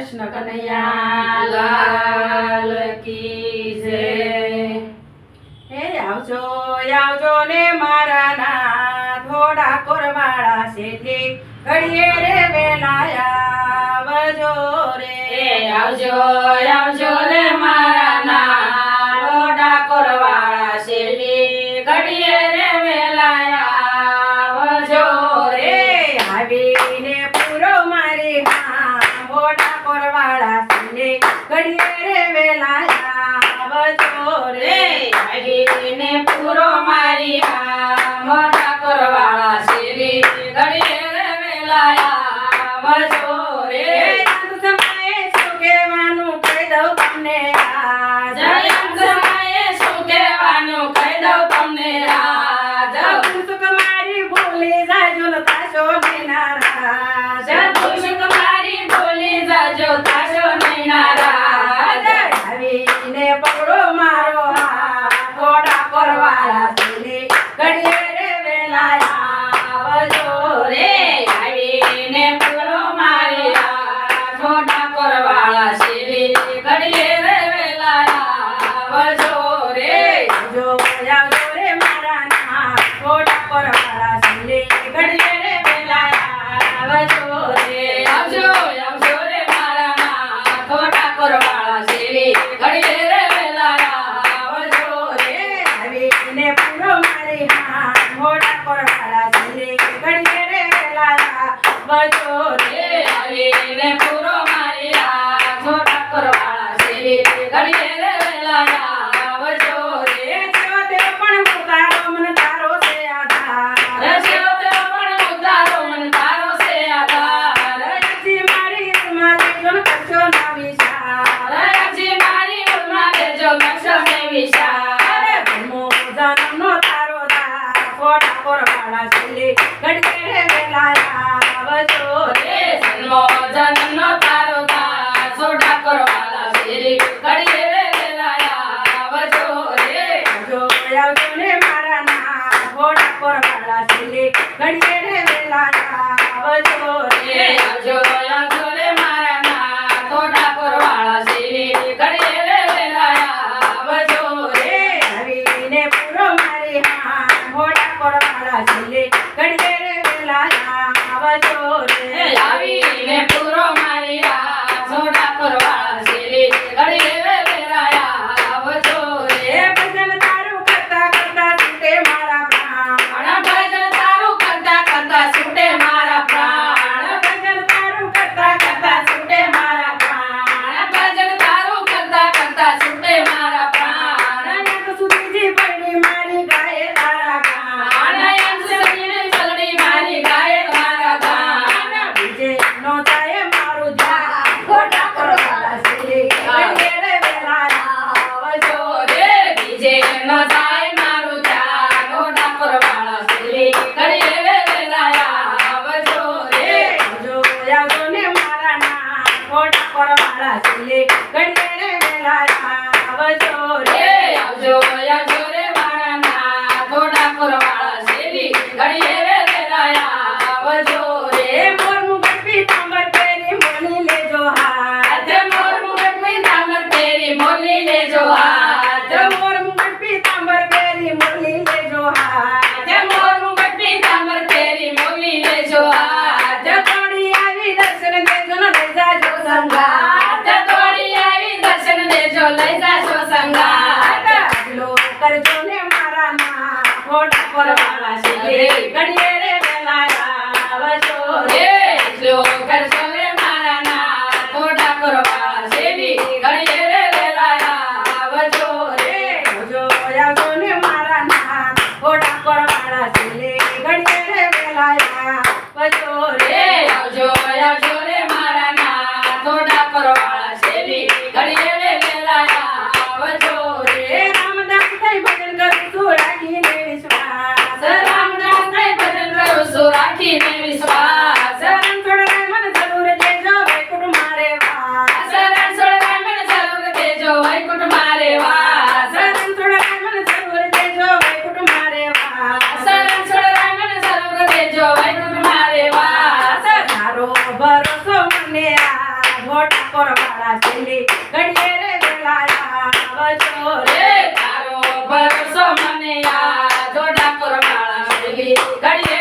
કૃષ્ણ કનૈયા લાલ કી જય. હે આવજો આવજો ને મારા ના થોડા કોરવાળા શેઠી ઘડીએ રે વેલાયા આવજો રે. આવજો આવજો ને મારા ના થોડા કોરવાળા શેઠી ઘડીએ રે વેલાયા આવજો રે. આવીને પૂરો મારી મોટા કોરવાળા શેઠી ઘડીએ રે વેલાયા આવજો રે. આવીને પૂરો મારી મોટા કોરવાળા શેઠી ઘડીએ રે વેલાયા આવજો રે. જયંત સમયે શું કહેવાનું કહી દઉં તમને રાજ. મારી ભૂલી જાજો ને તાશો નારાજ. તમારી ભૂલી જાજો તાજો નહીં નારાજ. આવીને પકડો મારો થોડા કોરવાળા શેઠી ઘડીએ રે વેલાયા આવજો રે આવીને પૂરો મારી થોડા કોરવાળા શેઠી ઘડીએ રે વેલાયા આવજો રે. આવજો આવજો રે મારા ના થોડા કોરવાળા શેઠી ઘડીએ રે વેલાયા આવજો રે. આવજો આવજો રે મારા ના થોડા કોરવાળા શેઠી ઘડીએ રે વેલાયા આવજો રે. આવીને પૂરો મારી મોટા કોરવાળા શેઠી ઘડીએ રે વેલાયા આવજો રે. આવીને પૂરો મારી થોડા કોરવાળા શેઠી ઘડીએ રે વેલાયા આવજો રે. જેવો તેવો પણ ઉતારો મને તારો છે આધાર. રસ્યો તે પણ ઉતારો મને તારો છે આધાર. હજી મારી ઈસમાં લેજો ને કરશો ના વિચાર. હજી મારી ઉંમરમાં દેજો લક્ષ ને વિચાર. જન્મો જન્મનો તારો દાર. ખોટા કોરવાળા શેઠી ઘડીએ રે વેલાયા આવજો રે. જન્મો જન્મનો તારો દાર. થોડા કોરવાળા શેઠી ઘડીએ રે વેલાયા આવજો રે. આવજો આવજો ને મારા ના ખોટા કોરવાળા શેઠી ઘડીએ રે વેલાયા આવજો રે. આવજો આવજો રે મારા ના થોડા કોરવાળા શેઠી ઘડીએ રે વેલાયા આવજો રે. આવીને પૂરો મારી મોટા કોરવાળા શેઠી ઘડીએ રે વેલાયા આવજો રે. આવીને પૂરો મારી થોડા કોરવાળા શેઠી ઘડીએ રે વેલાયા આવજો રે. ભજન તારું કરતા કરતા છૂટે મારા પ્રાણ. ભજન તારું કરતા કરતા છૂટે મારા પ્રાણ. ભજન તારું કરતા કરતા છૂટે મારા પ્રાણ. ભજન તારું કરતા કરતા છૂટે મારા પ્રાણ. નયન સુધીજી પડી મારી ગાયે તારા ગાન. આનયન સગીને સગડી મારી ગાય મારા ગાન. બીજે નો જાય મારું ધ્યાન. ખોટા કોરવાળા શેઠી ઘડીએ રે વેલાયા આવજો રે. બીજે ન જાય મારું ધ્યાન. થોડા કોરવાળા શેઠી ઘડીએ રે વેલાયા આવજો રે. આવજો આવજો ને મારા ના ખોટા કોરવાળા શેઠી ઘડીએ રે વેલાયા આવજો રે. આવજો આવજો રે મારા ના થોડા કોરવાળા શેઠી ઘડીએ રે વેલાયા આવજો રે. મોર મુગટ પીતાંબર પહેરી મોલી લેજો હાથ. હાથે મોર મુગટ પીતાંબર પહેરી મોલી લેજો હાથ. મોર મુગટ પીતાંબર પહેરી મોલી લેજો હાથ. હાથે મોર મુગટ પીતાંબર પહેરી મોલી લેજો હાથ. થોડી આવી દર્શન દેજો ને લઈ જાજો સંગાથ. હાથે દોડી આવી દર્શન દેજો લઈ જાશો સંગાથ. આગલો કરજો ને મારા ના ખોટા કોરવાળા શેઠી ઘડીએ રે વેલાયા આવજો રે. જો કરશો રે મારા ના થોડા કોરવાળા શેઠી ઘડીએ રે વેલાયા આવજો રે. આવજો આવજો ને મારા ના ખોટા કોરવાળા શેઠી ઘડીએ રે વેલાયા આવજો રે. આવજો આવજો રે મારા ના થોડા કોરવાળા શેઠી ઘડીએ રે વેલાયા આવજો રે. રામદાસ થઈ ભજન કરું છું રાખીને વિશ્વાસ. રામદાસ ને ભજન કરું છું રાખીને વિશ્વાસ. રણછોડ રે મન જરૂર પરવાળા છેલ્લી ઘડીએ રે વેલા આવજો રે. રે તારો ભરોસો મને આ જો ડાકોર વાળા ઘડીએ